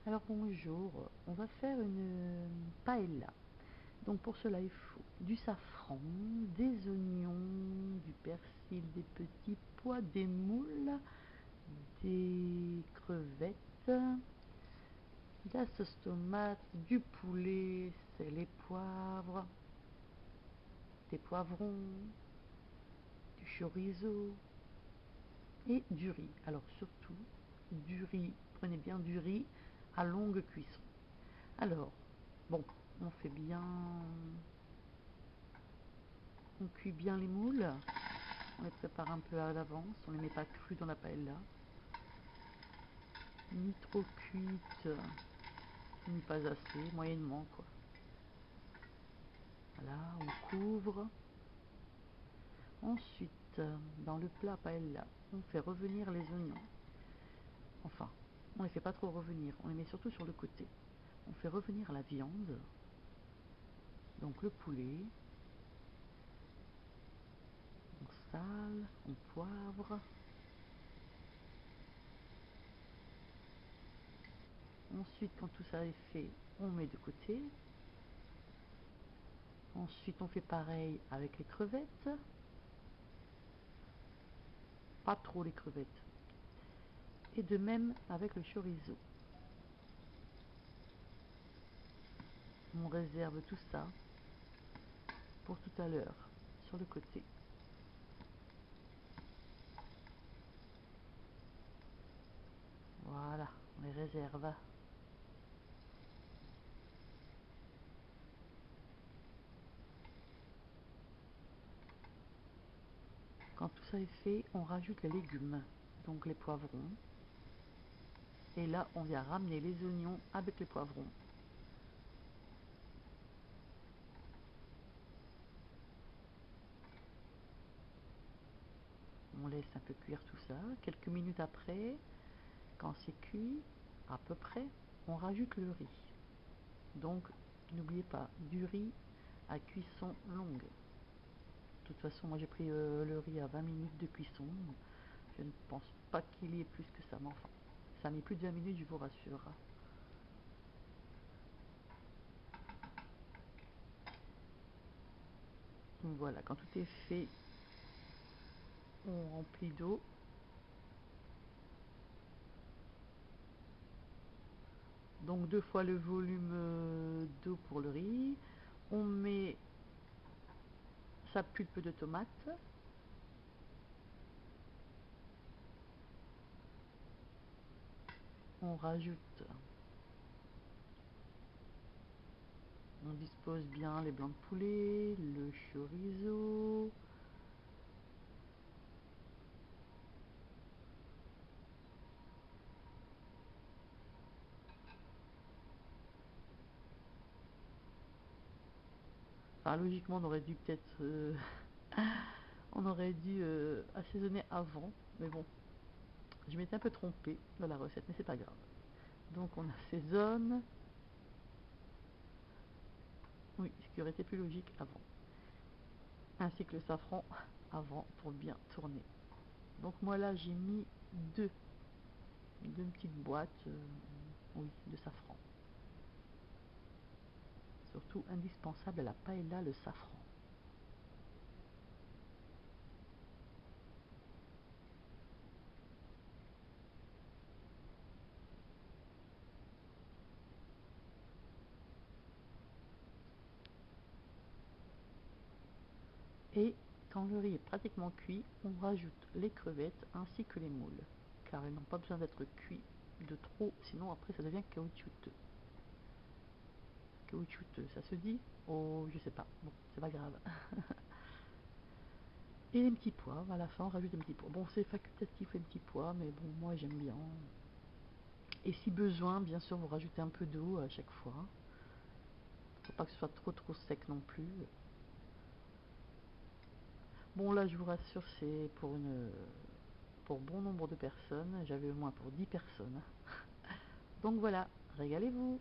Alors bonjour, on va faire une paella. Donc pour cela il faut du safran, des oignons, du persil, des petits pois, des moules, des crevettes, de la sauce tomate, du poulet, sel et poivre, des poivrons, du chorizo et du riz. Alors surtout du riz, prenez bien du riz à longue cuisson. Alors, bon, on fait bien, on cuit bien les moules, on les prépare un peu à l'avance, on les met pas crus dans la paella, ni trop cuites, ni pas assez, moyennement quoi. Voilà, on couvre. Ensuite, dans le plat paella, on fait revenir les oignons. Enfin, on les fait pas trop revenir, on les met surtout sur le côté. On fait revenir la viande, donc le poulet, on sale, on poivre. Ensuite, quand tout ça est fait, on met de côté. Ensuite, on fait pareil avec les crevettes. Pas trop les crevettes. Et de même avec le chorizo. On réserve tout ça pour tout à l'heure, sur le côté. Voilà, on les réserve. Quand tout ça est fait, on rajoute les légumes, donc les poivrons. Et là, on vient ramener les oignons avec les poivrons. On laisse un peu cuire tout ça. Quelques minutes après, quand c'est cuit, à peu près, on rajoute le riz. Donc, n'oubliez pas, du riz à cuisson longue. De toute façon, moi j'ai pris le riz à 20 minutes de cuisson. Je ne pense pas qu'il y ait plus que ça, mais enfin, ça a mis plus de 20 minutes, je vous rassure. Donc voilà, quand tout est fait, on remplit d'eau. Donc 2 fois le volume d'eau pour le riz. On met sa pulpe de tomate. On rajoute, on dispose bien les blancs de poulet, le chorizo, enfin logiquement on aurait dû peut-être on aurait dû assaisonner avant, mais bon, je m'étais un peu trompée dans la recette, mais c'est pas grave. Donc on assaisonne, oui, ce qui aurait été plus logique avant, ainsi que le safran avant pour bien tourner. Donc moi là j'ai mis deux petites boîtes oui, de safran. Surtout indispensable à la paella, le safran. Et quand le riz est pratiquement cuit, on rajoute les crevettes ainsi que les moules, car elles n'ont pas besoin d'être cuits de trop, sinon après ça devient caoutchouteux. Caoutchouteux, ça se dit? Oh, je sais pas, bon, c'est pas grave. Et les petits pois, à la fin on rajoute des petits pois. Bon, c'est facultatif les petits pois, mais bon, moi j'aime bien. Et si besoin, bien sûr, vous rajoutez un peu d'eau à chaque fois. Faut pas que ce soit trop sec non plus. Bon là je vous rassure, c'est pour bon nombre de personnes, j'avais au moins pour 10 personnes. Donc voilà, régalez-vous!